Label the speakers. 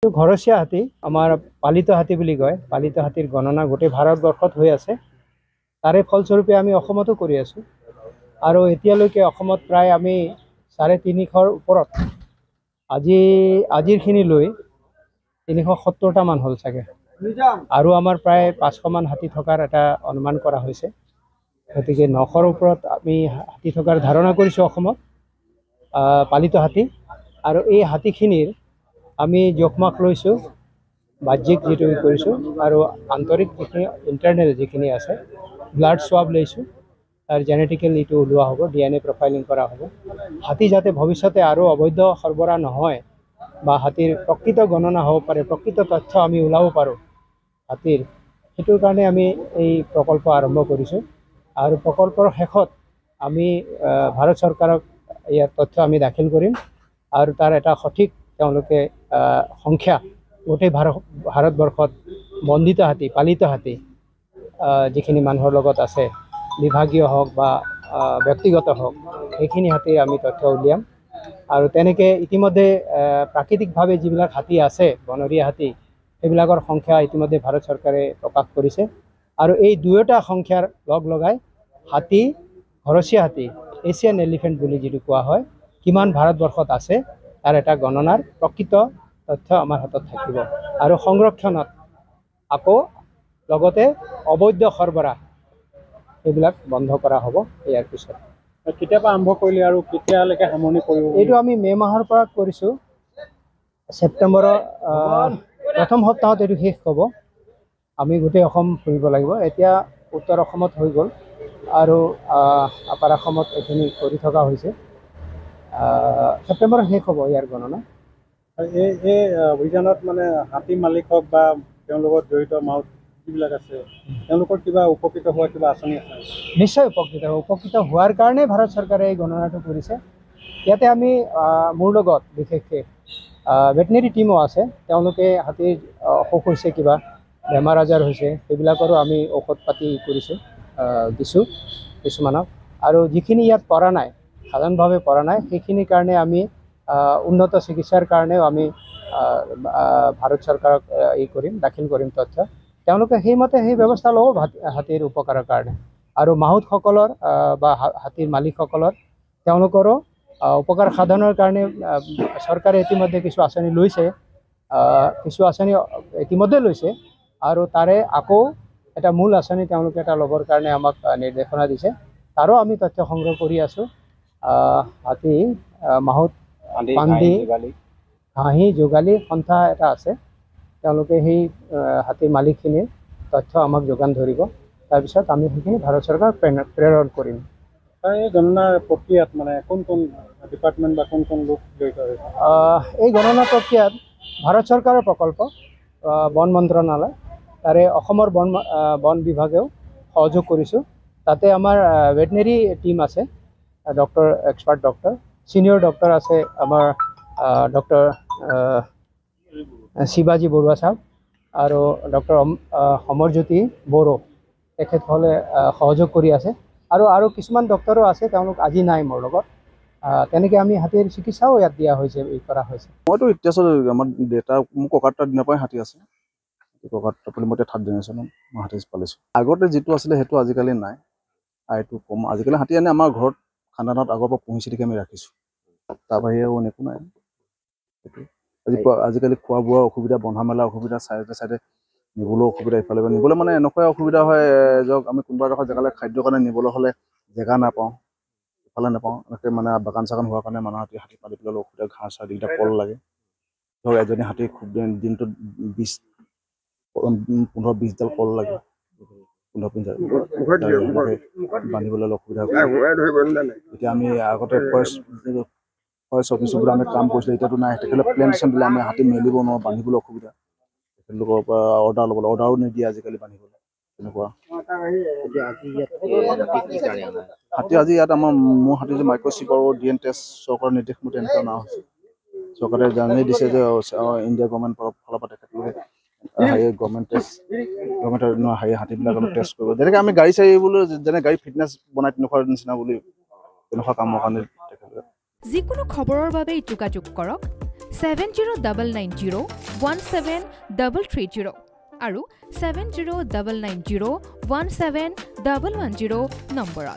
Speaker 1: ঘৰচীয়া হাতী আমাৰ পালিত হাতী বুলি কয়। পালিত হাতীৰ গণনা গোটেই ভাৰতবৰ্ষত হৈ আছে। তাৰে ফলস্বৰূপে আমি অসমতো কৰি আছোঁ আৰু এতিয়ালৈকে অসমত প্ৰায় আমি 350ৰ ওপৰত আজিৰখিনি লৈ 370টা মান হ'ল চাগে, আৰু আমাৰ প্ৰায় 500 মান হাতী থকাৰ এটা অনুমান কৰা হৈছে। গতিকে 900ৰ ওপৰত আমি হাতী থকাৰ ধাৰণা কৰিছোঁ অসমত, পালিত হাতী। আৰু এই হাতীখিনিৰ আমি জোখমাখ লৈছোঁ, বাহ্যিক যিটো কৰিছোঁ, আৰু আন্তৰিক যিখিনি ইণ্টাৰনেল যিখিনি আছে ব্লাড সোৱাব লৈছোঁ, তাৰ জেনেটিকেল এইটো ওলোৱা হ'ব, DNA প্ৰফাইলিং কৰা হ'ব। হাতী যাতে ভৱিষ্যতে আৰু অবৈধ সৰবৰাহ নহয় বা হাতীৰ প্ৰকৃত গণনা হ'ব পাৰে, প্ৰকৃত তথ্য আমি ওলাব পাৰোঁ হাতীৰ, সেইটোৰ কাৰণে আমি এই প্ৰকল্প আৰম্ভ কৰিছোঁ। আৰু প্ৰকল্পৰ শেষত আমি ভাৰত চৰকাৰক ইয়াৰ তথ্য আমি দাখিল কৰিম আৰু তাৰ এটা সঠিক তেওঁলোকে সংখ্যা গোটেই ভাৰতবৰ্ষত বন্দিত হাতী, পালিত হাতী যিখিনি মানুহৰ লগত আছে, বিভাগীয় হওক বা ব্যক্তিগত হওক, সেইখিনি হাতীৰ আমি তথ্য উলিয়াম। আৰু তেনেকৈ ইতিমধ্যে প্ৰাকৃতিকভাৱে যিবিলাক হাতী আছে, বনৰীয়া হাতী, সেইবিলাকৰ সংখ্যা ইতিমধ্যে ভাৰত চৰকাৰে প্ৰকাশ কৰিছে। আৰু এই দুয়োটা সংখ্যাৰ লগ লগাই হাতী, ঘৰচীয়া হাতী, এছিয়ান এলিফেণ্ট বুলি যিটো কোৱা হয়, কিমান ভাৰতবৰ্ষত আছে তাৰ এটা গণনাৰ প্ৰকৃত তথ্য আমাৰ হাতত থাকিব। আৰু সংৰক্ষণত আকৌ লগতে অবৈধ সৰবৰাহ এইবিলাক বন্ধ কৰা হ'ব। ইয়াৰ পিছত
Speaker 2: কেতিয়াবা আৰম্ভ কৰিলে আৰু কেতিয়ালৈকে সামৰণি কৰিব?
Speaker 1: এইটো আমি মে' মাহৰ পৰা কৰিছোঁ, ছেপ্টেম্বৰৰ প্ৰথম সপ্তাহত এইটো শেষ হ'ব। আমি গোটেই অসম ফুৰিব লাগিব। এতিয়া উত্তৰ অসমত হৈ গ'ল আৰু আপাৰ অসমত এইখিনি কৰি থকা হৈছে। ছেপ্টেম্বৰত শেষ হ'ব ইয়াৰ গণনা।
Speaker 2: এই অভিযানত মানে হাতী মালিক হওক বা তেওঁৰ লগত জড়িত মাউত যিবিলাক আছে, তেওঁলোকৰ কিবা উপকৃত হোৱা কিবা আঁচনি আছে?
Speaker 1: নিশ্চয় উপকৃত হোৱাৰ কাৰণে ভাৰত চৰকাৰে এই গণনাটো কৰিছে। ইয়াতে আমি মোৰ লগত বিশেষকৈ ভেটেনেৰী টিমো আছে। তেওঁলোকে হাতীৰ অসুখ হৈছে, কিবা বেমাৰ আজাৰ হৈছে, সেইবিলাকৰো আমি ঔষধ পাতি কৰিছোঁ, দিছোঁ কিছুমানক। আৰু যিখিনি ইয়াত পৰা নাই, সাধাৰণভাৱে পৰা নাই, সেইখিনিৰ কাৰণে আমি উন্নত চিকিৎসাৰ কাৰণেও আমি ভাৰত চৰকাৰক দাখিল কৰিম তথ্য। তেওঁলোকে সেইমতে সেই ব্যৱস্থা ল'ব হাতীৰ উপকাৰৰ কাৰণে। আৰু মাহুতসকলৰ বা হাতীৰ মালিকসকলৰ তেওঁলোকৰো উপকাৰ সাধনৰ কাৰণে চৰকাৰে ইতিমধ্যে কিছু আঁচনি লৈছে, ইতিমধ্যে লৈছে। আৰু তাৰে আকৌ এটা মূল আঁচনি তেওঁলোকে এটা ল'বৰ কাৰণে আমাক নিৰ্দেশনা দিছে, তাৰো আমি তথ্য সংগ্ৰহ কৰি আছোঁ। হাতী, মাহুত, পাণ্ডি, হাঁহি, যোগালী সন্থা এটা আছে, তেওঁলোকে সেই হাতীৰ মালিকখিনিৰ তথ্য আমাক যোগান ধৰিব। তাৰপিছত আমি সেইখিনি ভাৰত চৰকাৰক প্ৰেৰণ কৰিম।
Speaker 2: এই গণনাৰ প্ৰক্ৰিয়াত মানে কোন কোন ডিপাৰ্টমেণ্ট বা কোন কোন লোক জড়িত হৈছে?
Speaker 1: এই গণনা প্ৰক্ৰিয়াত ভাৰত চৰকাৰৰ প্ৰকল্প, বন মন্ত্ৰণালয়, তাৰে অসমৰ বন বিভাগেও সহযোগ কৰিছোঁ। তাতে আমাৰ ভেটেনেৰী টিম আছে, এক্সপাৰ্ট ডক্টৰ, ছিনিয়ৰ ডক্টৰ আছে আমাৰ ডক্টৰ শিৱাজী বৰুৱা ছাৰ আৰু ডক্টৰ অমৰজ্যোতি বড়ো, তেখেতসকলে সহযোগ কৰি আছে। আৰু কিছুমান ডক্টৰো আছে, তেওঁলোক আজি নাই মোৰ লগত। তেনেকৈ আমি হাতীৰ চিকিৎসাও ইয়াত দিয়া হৈছে, কৰা হৈছে।
Speaker 3: মইতো এতিয়া আমাৰ দেউতা, মোৰ ককাৰ দিনৰ পৰাই হাতী আছে। ককাৰ মই এতিয়া 3rd জেনেৰেশ্যনত মই হাতী পালিছোঁ। আগতে যিটো আছিলে সেইটো আজিকালি নাই, এইটো কম। আজিকালি হাতী আনি আমাৰ ঘৰত খানানত আগৰ পৰা পুহি চিটিকি আমি ৰাখিছোঁ, তাৰ বাহিৰে একো নাই। আজিকালি খোৱা বোৱাৰ অসুবিধা, বন্ধা মেলা অসুবিধা, চাইডে নিবলৈও অসুবিধা। ইফালে নিবলৈ মানে এনেকুৱা অসুবিধা হয়, য'ত আমি কোনোবা এডোখৰ জেগালৈ খাদ্যৰ কাৰণে নিবলৈ হ'লে জেগা নাপাওঁ, ইফালে নাপাওঁ। এনেকৈ মানে বাগান চাগান হোৱাৰ কাৰণে মানুহ হাতী পালি পেলালে অসুবিধা, ঘাঁহ চাহ দিগদাৰ, কল লাগে। ধৰক এজনী হাতী খুব দিনটোত 15-20ডাল কল লাগে, 15-20 বান্ধিবলৈ অসুবিধা হয়। এতিয়া আমি আগতে ফৰেষ্ট অফিচৰ আমি কাম কৰিছিলোঁ, এতিয়াতো নাই। তেখেতলোকে প্লেণ্টেশ্যন দিলে আমি হাতী মেলিব নোৱাৰোঁ, বান্ধিবলৈ অসুবিধা। তেখেতলোকৰ পৰা অৰ্ডাৰ ল'বলৈ, অৰ্ডাৰো নিদিয়ে আজিকালি বান্ধিবলৈ, তেনেকুৱা। হাতী আজি ইয়াত আমাৰ মোৰ হাতী যে মাইক্ৰ'চিপ আৰু DNA টেষ্ট চৰকাৰৰ নিৰ্দেশ মতে এনেকৈ অনা হৈছে। চৰকাৰে জানি দিছে যে ইণ্ডিয়া গভৰ্ণমেণ্টৰ ফালৰ পৰা তেখেতলোকে গভৰ্ণমেণ্টৰ হাতীবিলাক অলপ টেষ্ট কৰিব। যেনেকৈ আমি গাড়ী চাড়ীবোৰ যেনে গাড়ী ফিটনেছ বনাই তেনেকুৱা নিচিনা বুলি, তেনেকুৱা কামৰ কাৰণে।
Speaker 4: যিকোনো খবৰৰ বাবে যোগাযোগ কৰক 7099017330 আৰু 7099017110 নম্বৰত।